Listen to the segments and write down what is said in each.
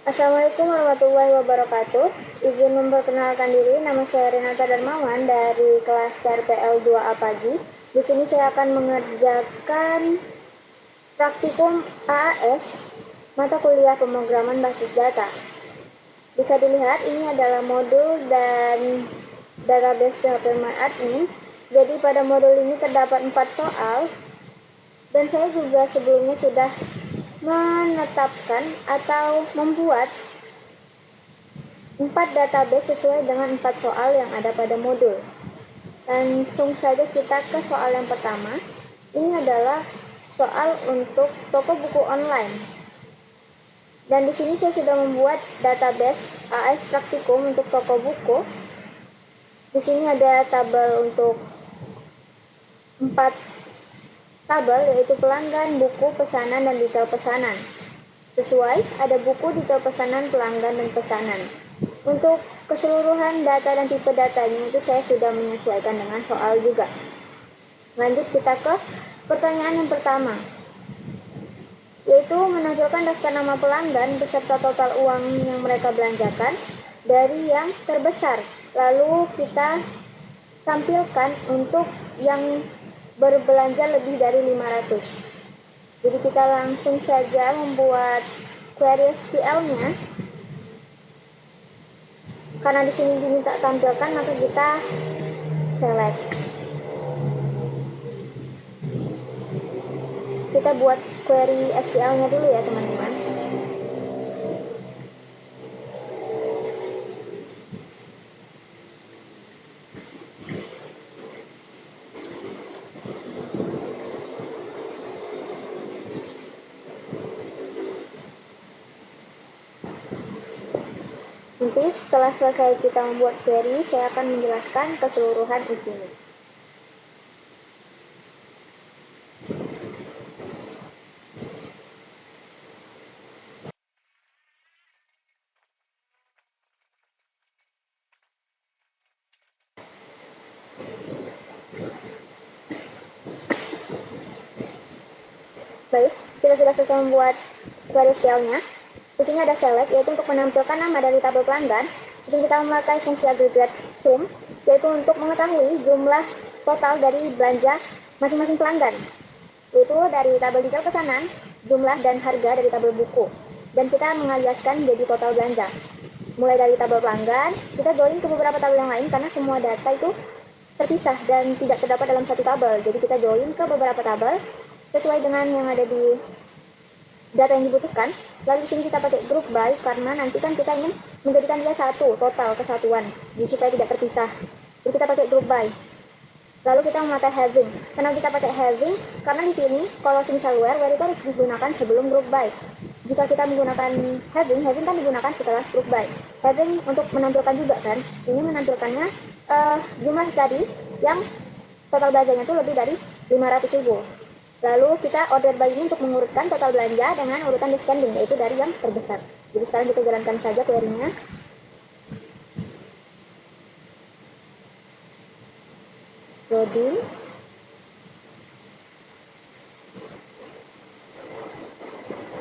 Assalamualaikum warahmatullahi wabarakatuh. Izin memperkenalkan diri, nama saya Renata Darmawan dari kelas TRPL 2A Pagi. Di sini saya akan mengerjakan praktikum AAS mata kuliah pemrograman basis data. Bisa dilihat ini adalah modul dan database PHP MyAdmin. Jadi pada modul ini terdapat 4 soal dan saya juga sebelumnya sudah menetapkan atau membuat 4 database sesuai dengan 4 soal yang ada pada modul. Langsung saja kita ke soal yang pertama. Ini adalah soal untuk toko buku online. Dan di sini saya sudah membuat database AS Praktikum untuk toko buku. Di sini ada tabel untuk 4 tabel, yaitu pelanggan, buku, pesanan, dan detail pesanan. Sesuai, ada buku, detail pesanan, pelanggan, dan pesanan. Untuk keseluruhan data dan tipe datanya itu saya sudah menyesuaikan dengan soal juga. Lanjut kita ke pertanyaan yang pertama, yaitu menampilkan daftar nama pelanggan beserta total uang yang mereka belanjakan dari yang terbesar. Lalu kita tampilkan untuk yang berbelanja lebih dari 500. Jadi kita langsung saja membuat query SQL-nya. Karena di sini diminta tampilkan, maka kita select. Kita buat query SQL-nya dulu ya, teman-teman. Nanti setelah selesai kita membuat query, saya akan menjelaskan keseluruhan isinya. Baik, kita sudah selesai membuat query SQL-nya. Di sini ada select, yaitu untuk menampilkan nama dari tabel pelanggan. Di sini kita memakai fungsi aggregate sum, yaitu untuk mengetahui jumlah total dari belanja masing-masing pelanggan, yaitu dari tabel detail pesanan, jumlah dan harga dari tabel buku. Dan kita mengaliaskan jadi total belanja. Mulai dari tabel pelanggan, kita join ke beberapa tabel yang lain karena semua data itu terpisah dan tidak terdapat dalam satu tabel. Jadi kita join ke beberapa tabel sesuai dengan yang ada di data yang dibutuhkan. Lalu di sini kita pakai group by karena nanti kan kita ingin menjadikan dia satu, total kesatuan, jadi supaya tidak terpisah. Jadi kita pakai group by. Lalu kita memakai having. Kenapa kita pakai having? Karena di sini kalau misal where itu harus digunakan sebelum group by. Jika kita menggunakan having kan digunakan setelah group by. Having untuk menampilkan juga kan, ini menampilkannya jumlah tadi yang total belanjanya itu lebih dari 500.000. Lalu kita order by ini untuk mengurutkan total belanja dengan urutan descending, yaitu dari yang terbesar. Jadi sekarang kita jalankan saja query-nya. Loading.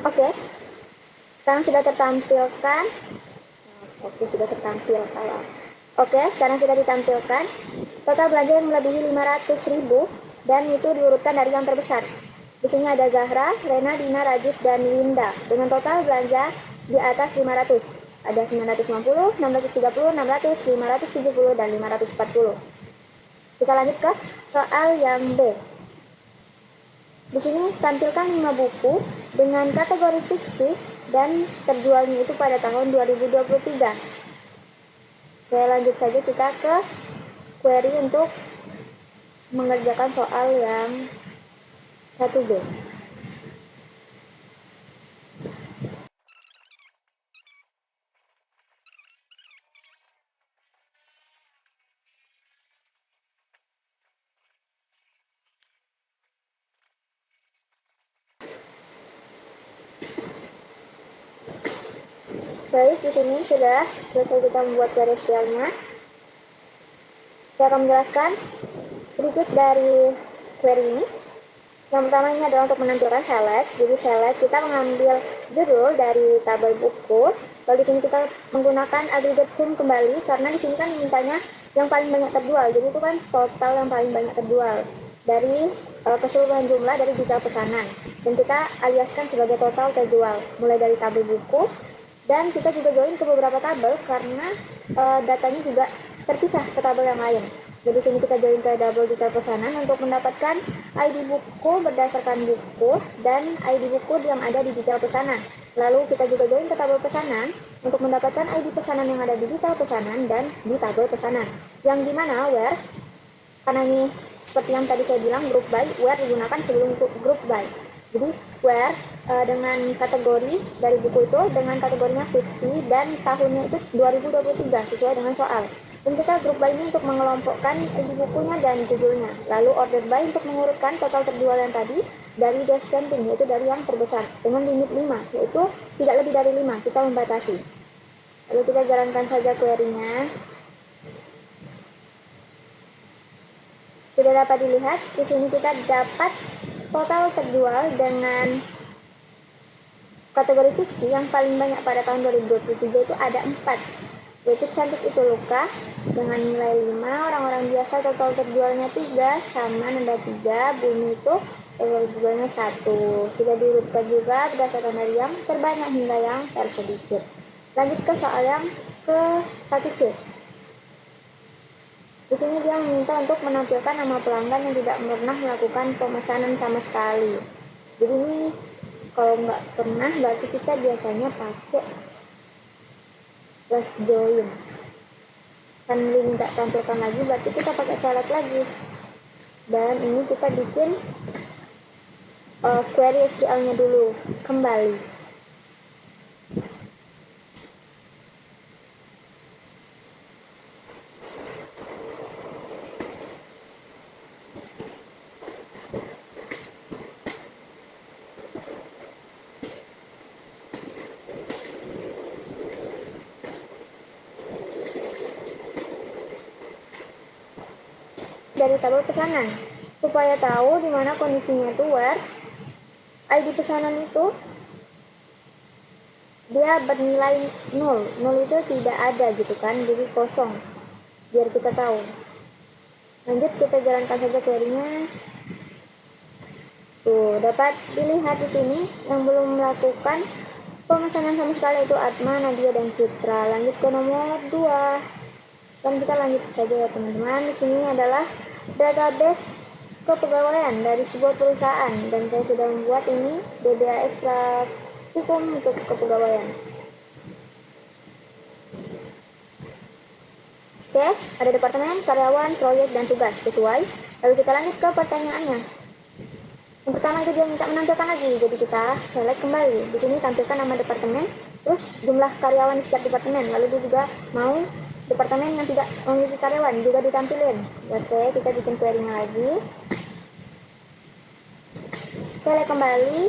Oke. Sekarang sudah tertampilkan. Oke, sudah tertampilkan. Oke, sekarang sudah ditampilkan. Total belanja yang melebihi 500.000 dan itu diurutkan dari yang terbesar. Di sini ada Zahra, Rena, Dina, Rajif, dan Winda dengan total belanja di atas 500. Ada 950, 630, 600, 570, dan 540. Kita lanjut ke soal yang B. Di sini tampilkan 5 buku dengan kategori fiksi dan terjualnya itu pada tahun 2023. Oke, lanjut saja kita ke query untuk mengerjakan soal yang 1B. Baik, di sini sudah selesai kita membuat query SQL-nya. Saya akan menjelaskan sedikit dari query ini. Yang pertama ini adalah untuk menampilkan select. Jadi select kita mengambil judul dari tabel buku. Lalu di sini kita menggunakan aggregate sum kembali karena di sini kan mintanya yang paling banyak terjual. Jadi itu kan total yang paling banyak terjual dari keseluruhan jumlah dari detail pesanan. Dan kita aliaskan sebagai total terjual mulai dari tabel buku, dan kita juga join ke beberapa tabel karena datanya juga terpisah ke tabel yang lain. Jadi sini kita join ke tabel detail pesanan untuk mendapatkan ID buku berdasarkan buku dan ID buku yang ada di detail pesanan. Lalu kita juga join ke tabel pesanan untuk mendapatkan ID pesanan yang ada di detail pesanan dan di tabel pesanan. Yang dimana where, karena ini seperti yang tadi saya bilang group by, where digunakan sebelum group by. Jadi where dengan kategori dari buku itu dengan kategorinya fiksi dan tahunnya itu 2023 sesuai dengan soal. Dan kita group by ini untuk mengelompokkan ID bukunya dan judulnya. Lalu order by untuk mengurutkan total terjual yang tadi dari descending, yaitu dari yang terbesar dengan limit 5, yaitu tidak lebih dari 5, kita membatasi. Lalu kita jalankan saja query-nya. Sudah dapat dilihat, di sini kita dapat total terjual dengan kategori fiksi yang paling banyak pada tahun 2023 itu ada 4, yaitu Cantik Itu Luka dengan nilai 5, Orang-orang Biasa total terjualnya 3, Sama Nanda 3, Bumi itu total terjualnya 1. Sudah diurutkan juga berdasarkan dari yang terbanyak hingga yang tersedikit. Lanjut ke soal yang ke 1C. Di sini dia meminta untuk menampilkan nama pelanggan yang tidak pernah melakukan pemesanan sama sekali. Jadi ini kalau nggak pernah berarti kita biasanya pakai left join. Kan minta tampilkan lagi berarti kita pakai select lagi. Dan ini kita bikin query SQL-nya dulu kembali. Dari tabel pesanan supaya tahu di mana kondisinya itu where ID pesanan itu dia bernilai 0 itu tidak ada gitu kan, jadi kosong biar kita tahu. Lanjut kita jalankan saja query-nya. Tuh dapat dilihat di sini yang belum melakukan pemesanan sama sekali itu Atma, Nadia, dan Citra. Lanjut ke nomor 2. Sekarang kita lanjut saja ya teman-teman. Di sini adalah database kepegawaian dari sebuah perusahaan dan saya sudah membuat ini DBAS praktikum untuk kepegawaian. Oke, ada departemen, karyawan, proyek, dan tugas sesuai. Lalu kita lanjut ke pertanyaannya. Yang pertama itu dia minta menampilkan lagi, jadi kita select kembali. Di sini tampilkan nama departemen, terus jumlah karyawan di setiap departemen. Lalu dia juga mau departemen yang tidak memiliki karyawan juga ditampilin. Oke, kita bikin query-nya lagi. Select kembali.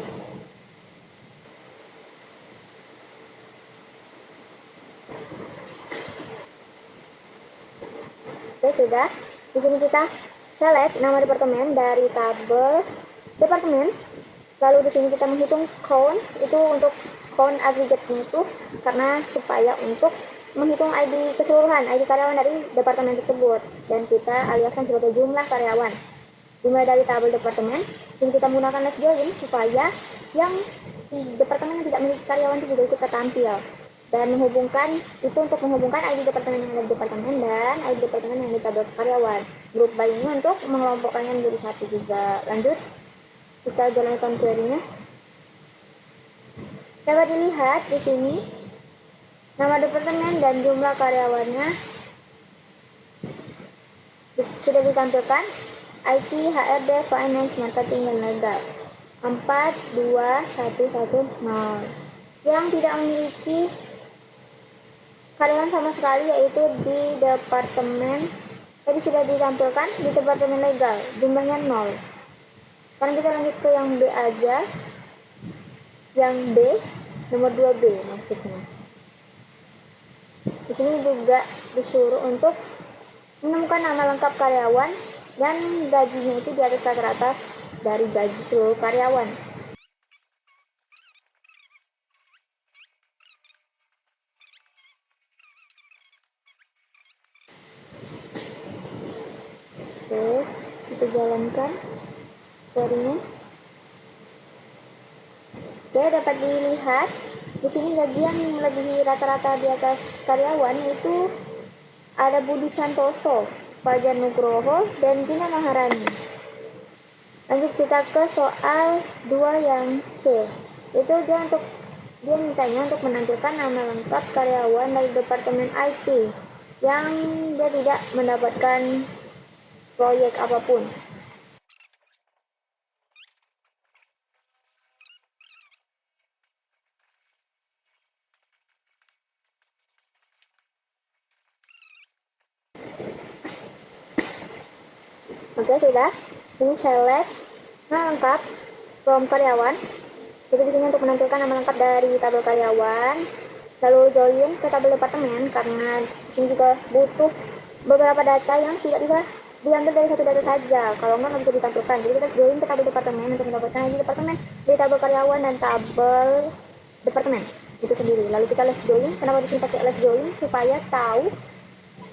Oke, sudah. Di sini kita select nama departemen dari tabel departemen. Lalu di sini kita menghitung count, itu untuk count aggregate-nya itu karena supaya untuk menghitung ID keseluruhan, ID karyawan dari departemen tersebut, dan kita aliaskan sebagai jumlah karyawan. Dimulai dari tabel departemen, sini kita menggunakan left join supaya yang di departemen yang tidak memiliki karyawan itu juga ikut tertampil, dan menghubungkan itu untuk menghubungkan ID departemen yang ada di departemen dan ID departemen yang ada di tabel karyawan. Group by ini untuk mengelompokkannya menjadi satu juga. Lanjut kita jalankan query-nya. Dapat dilihat di sini nama departemen dan jumlah karyawannya sudah ditampilkan. IT, HRD, Finance, Marketing, dan Legal 4, 2, 1, 1, 0. Yang tidak memiliki karyawan sama sekali yaitu di departemen tadi sudah ditampilkan di departemen legal, jumlahnya 0. Sekarang kita lanjut ke yang B aja. Yang B, nomor 2B maksudnya. Di sini juga disuruh untuk menemukan nama lengkap karyawan dan gajinya itu di atas rata-rata dari gaji seluruh karyawan. kita jalankan query-nya. Oke, dapat dilihat di sini gaji yang melebihi rata-rata di atas karyawan itu ada Budi Santoso, Fajar Nugroho, dan Gina Maharani. Lanjut kita ke soal 2 yang C. Itu dia mintanya untuk menampilkan nama lengkap karyawan dari Departemen IT yang dia tidak mendapatkan proyek apapun. Oke, sudah. Ini select nama lengkap from karyawan. Jadi di sini untuk menampilkan nama lengkap dari tabel karyawan. Lalu join ke tabel departemen karena di sini juga butuh beberapa data yang tidak bisa diambil dari satu data saja. Kalau nggak bisa ditampilkan. Jadi kita join ke tabel departemen untuk mendapatkan ID departemen dari tabel karyawan dan tabel departemen itu sendiri. Lalu kita left join. Kenapa di sini pakai left join? Supaya tahu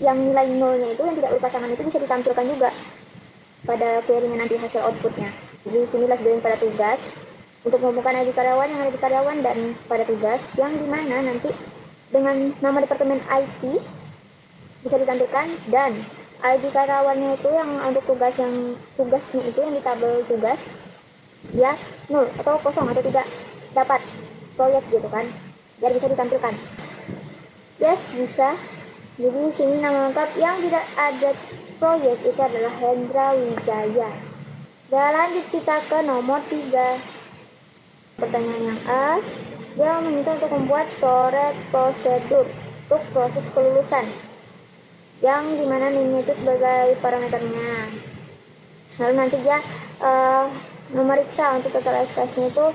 yang nilai nolnya itu yang tidak berpasangan itu bisa ditampilkan juga pada query-nya nanti hasil outputnya. Jadi sini left join pada tugas untuk menghubungkan ID karyawan yang ada di karyawan dan pada tugas yang dimana nanti dengan nama departemen IT bisa ditampilkan dan ID karyawannya itu yang untuk tugasnya itu yang di tabel tugas dia nol atau kosong atau tidak dapat proyek gitu kan, biar bisa ditampilkan. Yes, bisa. Jadi sini nama lengkap yang tidak ada proyek itu adalah Hendra Wijaya. Dan lanjut kita ke nomor 3. Pertanyaan yang A, dia meminta untuk membuat storage prosedur untuk proses kelulusan yang dimana name itu sebagai parameternya. Lalu nanti dia memeriksa untuk total SKS-nya itu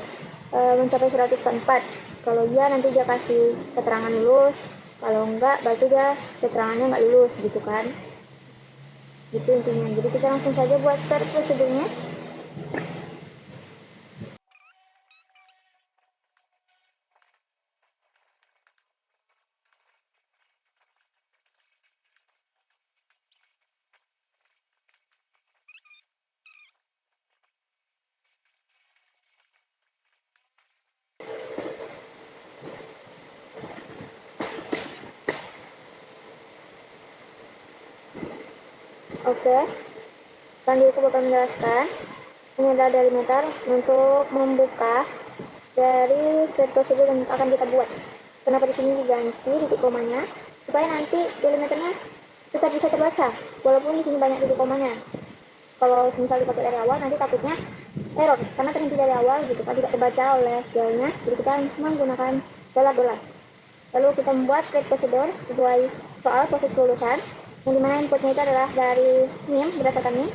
mencapai 104. Kalau iya nanti dia kasih keterangan lulus, kalau enggak berarti dia keterangannya nggak lulus gitu kan. Itu intinya. Jadi kita langsung saja buat start prosedurnya. Oke, selanjutnya aku bakal menjelaskan. Ini adalah delimiter untuk membuka dari create prosedur yang akan kita buat. Kenapa di sini diganti titik komanya? Supaya nanti delimiternya tetap bisa terbaca, walaupun di sini banyak titik komanya. Kalau misal dipakai dari awal, nanti takutnya error karena terhenti dari awal gitu kan, tidak terbaca oleh SQL-nya. Jadi kita menggunakan dolar. Lalu kita membuat create procedure sesuai soal proses kelulusan, yang dimana inputnya itu adalah dari NIM, berdasarkan NIM.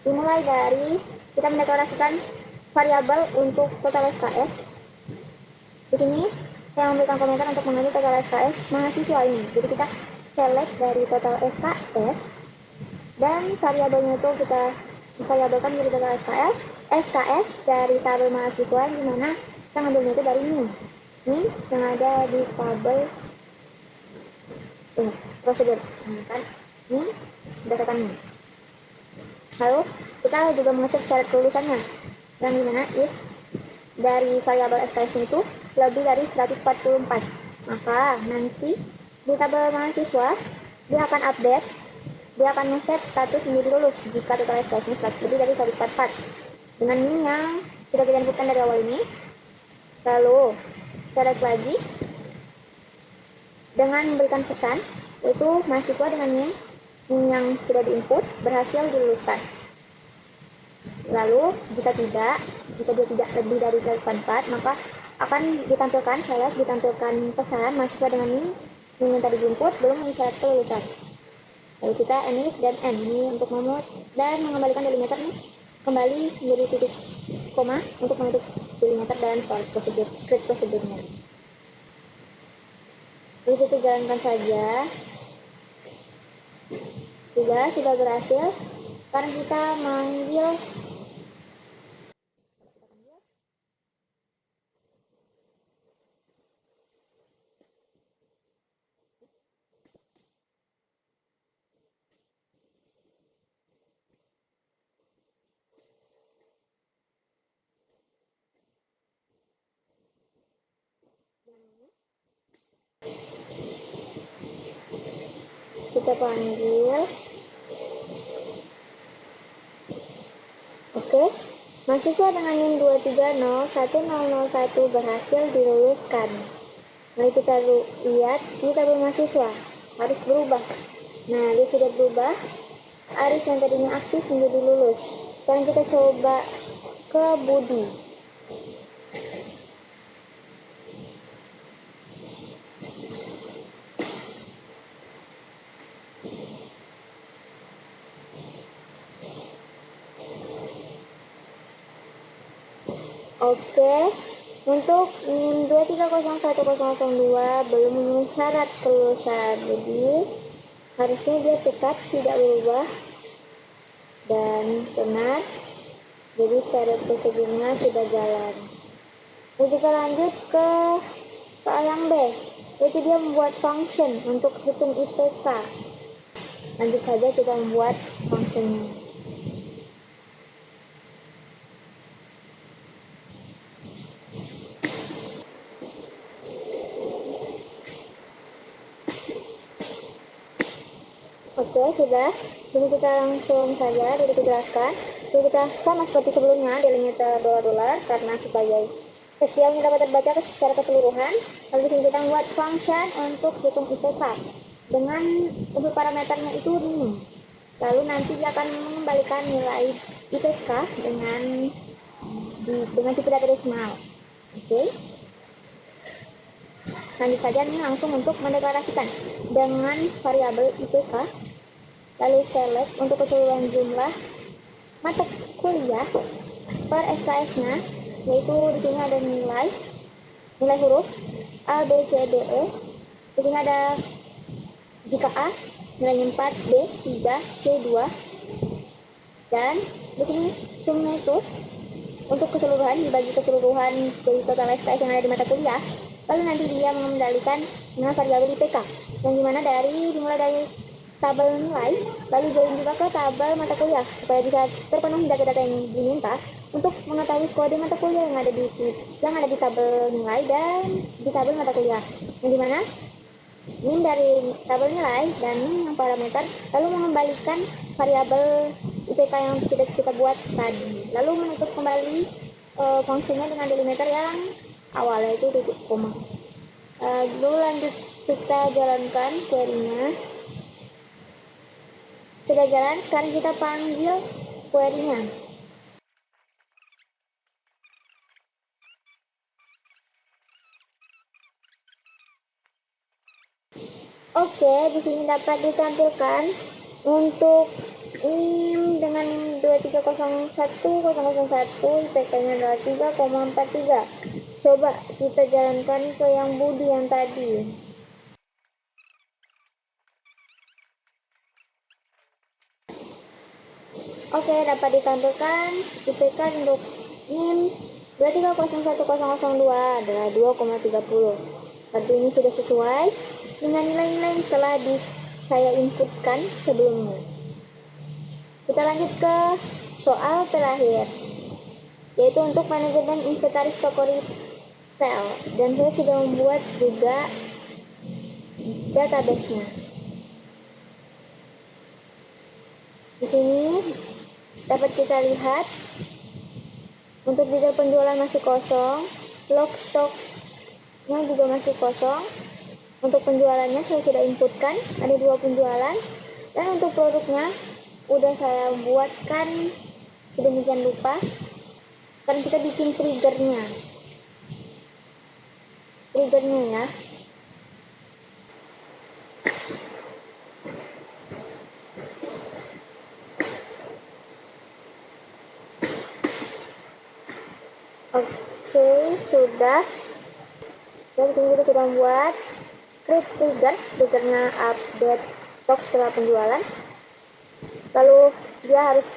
Dimulai dari kita mendeklarasikan variabel untuk total SKS. Di sini saya memberikan komentar untuk mengambil total SKS mahasiswa ini. Jadi kita select dari total SKS dan variabelnya itu kita variabelkan menjadi total SKS dari tabel mahasiswa yang dimana kita ngambilnya itu dari NIM yang ada di tabel ini prosedur kan NIM berdasarkan NIM. Lalu kita juga mengecek syarat kelulusannya yang dimana if dari variabel SKS-nya itu lebih dari 144, maka nanti di tabel mahasiswa dia akan update, dia akan men-set status menjadi lulus jika total SKS-nya lebih dari 144 dengan NIM yang sudah kita inputkan dari awal ini. Lalu select lagi dengan memberikan pesan yaitu mahasiswa dengan NIM yang sudah diinput berhasil diluluskan. Lalu jika dia tidak lebih dari 144, maka akan ditampilkan pesan mahasiswa dengan NIM yang tadi diinput belum memenuhi syarat kelulusan. Lalu kita if dan end ini untuk memut dan mengembalikan delimiter nih kembali menjadi titik koma untuk menutup delimiter dan start prosedur create prosedurnya. Lalu kita jalankan saja. Sudah berhasil. Sekarang kita manggil Kita panggil. Oke, mahasiswa dengan NIM 2301001 berhasil diluluskan. Mari kita lihat di tabel mahasiswa, harus berubah. Nah, dia sudah berubah. Aris yang tadinya aktif menjadi lulus. Sekarang kita coba ke Budi. Oke, untuk NIM 2301002 belum memenuhi syarat kelulusan, jadi harusnya dia tetap tidak berubah dan benar. Jadi syarat prosedurnya sudah jalan. Lalu kita lanjut ke soal yang B, yaitu dia membuat function untuk hitung IPK. Lanjut saja kita membuat functionnya. Oke, sudah. Jadi kita langsung saja dijelaskan. Jadi kita sama seperti sebelumnya, delimiter $, karena sebagai SQL-nya dapat terbaca secara keseluruhan. Lalu di sini kita membuat function untuk hitung IPK dengan untuk parameternya itu NIM. Lalu nanti dia akan mengembalikan nilai IPK dengan tipe data desimal. Oke. Lanjut saja nih langsung untuk mendeklarasikan dengan variabel IPK. Lalu select untuk keseluruhan jumlah mata kuliah per SKS-nya, yaitu di sini ada nilai huruf A, B, C, D, E. Di sini ada jika A nilainya 4, B 3, C 2, dan di sini sumnya itu untuk keseluruhan dibagi keseluruhan dari total SKS yang ada di mata kuliah. Lalu nanti dia mengendalikan dengan variabel IPK, yang dimana dimulai dari tabel nilai, lalu join juga ke tabel mata kuliah supaya bisa terpenuhi data-data yang diminta untuk mengetahui kode mata kuliah yang ada di tabel nilai dan di tabel mata kuliah, yang dimana NIM dari tabel nilai dan NIM yang parameter, lalu mengembalikan variabel IPK yang sudah kita buat tadi, lalu menutup kembali fungsinya dengan delimiter yang awal, yaitu titik koma. Lalu lanjut kita jalankan query-nya. Sudah jalan, sekarang kita panggil query-nya. Oke, di sini dapat ditampilkan untuk NIM dengan 2301001 IPK-nya adalah 3,43. Coba kita jalankan ke yang Budi yang tadi. Oke, dapat ditampilkan IPK untuk NIM 2301002 adalah 2,30. Berarti ini sudah sesuai dengan nilai-nilai yang telah saya inputkan sebelumnya. Kita lanjut ke soal terakhir, yaitu untuk manajemen inventaris toko retail, dan saya sudah membuat juga database-nya. Di sini dapat kita lihat untuk detail penjualan masih kosong, log stoknya juga masih kosong. Untuk penjualannya saya sudah inputkan, ada 2 penjualan, dan untuk produknya udah saya buatkan sedemikian rupa. Sekarang kita bikin triggernya ya. Oke, sudah. Dan sini kita sudah membuat create triggernya update stok setelah penjualan. Lalu dia harus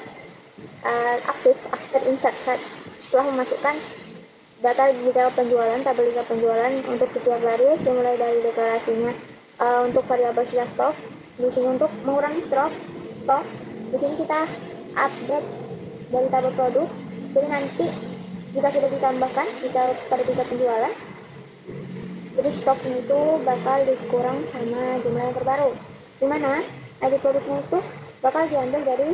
aktif after insert setelah memasukkan data detail penjualan, tabel detail penjualan untuk setiap baris, dimulai dari deklarasinya untuk variabel sisa stok. Di sini untuk mengurangi stok, di sini kita update dari tabel produk. Jadi nanti jika sudah ditambahkan pada tingkat penjualan, Jadi stoknya itu bakal dikurang sama jumlah yang terbaru. Dimana ID produknya itu bakal diambil dari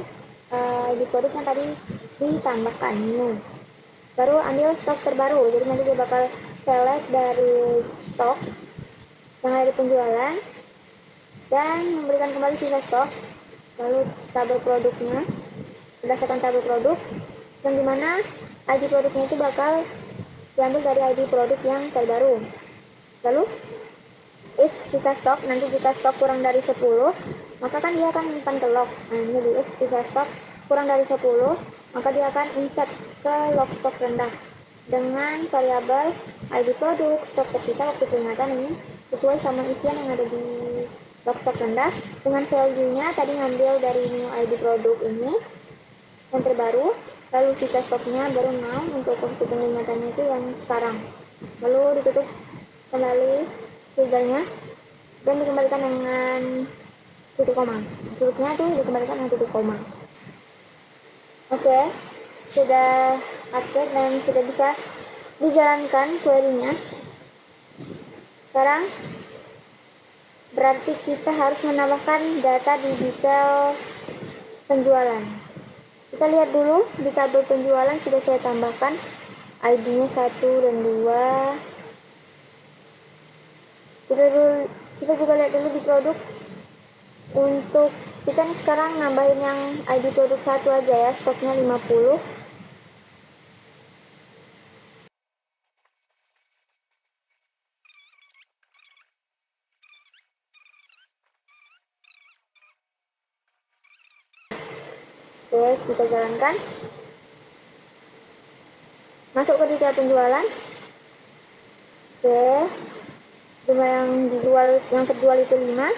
ID produk yang tadi ditambahkan. Baru ambil stok terbaru. Jadi nanti dia bakal select dari stok yang ada di penjualan dan memberikan kembali sisa stok. Lalu tabel produknya berdasarkan tabel produk, yang dimana ID produknya itu bakal diambil dari ID produk yang terbaru. Lalu if sisa stok, nanti jika stok kurang dari 10, maka kan dia akan menyimpan ke log. Nah, jadi if sisa stok kurang dari 10, maka dia akan insert ke log stok rendah dengan variabel ID produk stok tersisa waktu peringatan ini sesuai sama isian yang ada di log stok rendah dengan value-nya tadi ngambil dari new ID produk ini yang terbaru, lalu sisa stoknya baru now untuk waktu pengingatannya itu yang sekarang. Lalu ditutup kembali triggernya dan dikembalikan dengan titik koma. Sulitnya tuh dikembalikan dengan titik koma. Oke, sudah update dan sudah bisa dijalankan query-nya. Sekarang berarti kita harus menambahkan data di detail penjualan. Kita lihat dulu di tabel penjualan sudah saya tambahkan ID-nya 1 dan 2. Kita juga lihat dulu di produk. Untuk kita nih sekarang nambahin yang ID produk 1 aja ya, stoknya 50. Oke, kita jalankan. Masuk ke detail penjualan. Oke, jumlah yang terjual itu 5.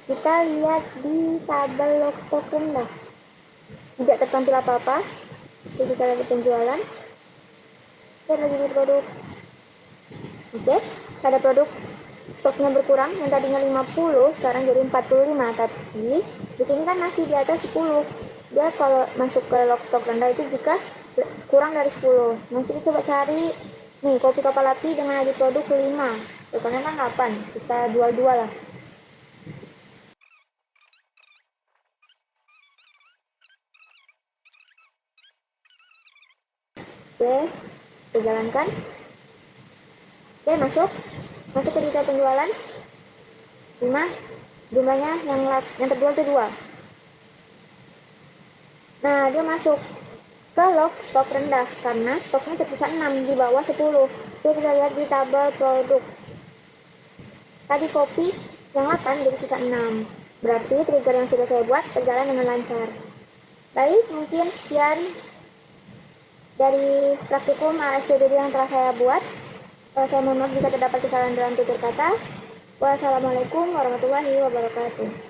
Kita lihat di tabel log stok rendah. Tidak tertampil apa-apa. Jadi kita lihat di penjualan. Lihat lagi di produk. Oke, pada produk stoknya berkurang, yang tadinya 50 sekarang jadi 45, tapi di sini kan masih di atas 10. Dia kalau masuk ke log stok rendah itu jika kurang dari 10. Nah, kita coba cari nih kopi kapal api dengan ID produk 5. Totalnya kan 8. Kita jual 2 lah. Oke, kita jalankan. Oke, masuk ke detail penjualan 5. Jumlahnya yang terjual itu 2. Nah, dia masuk ke log stok rendah karena stoknya tersisa 6 di bawah 10. Coba kita lihat di tabel produk. Tadi kopi yang 8 jadi sisa 6. Berarti trigger yang sudah saya buat berjalan dengan lancar. Baik, mungkin sekian dari praktikum ASPDB yang telah saya buat. Saya mohon maaf jika terdapat kesalahan dalam tutur kata. Wassalamualaikum warahmatullahi wabarakatuh.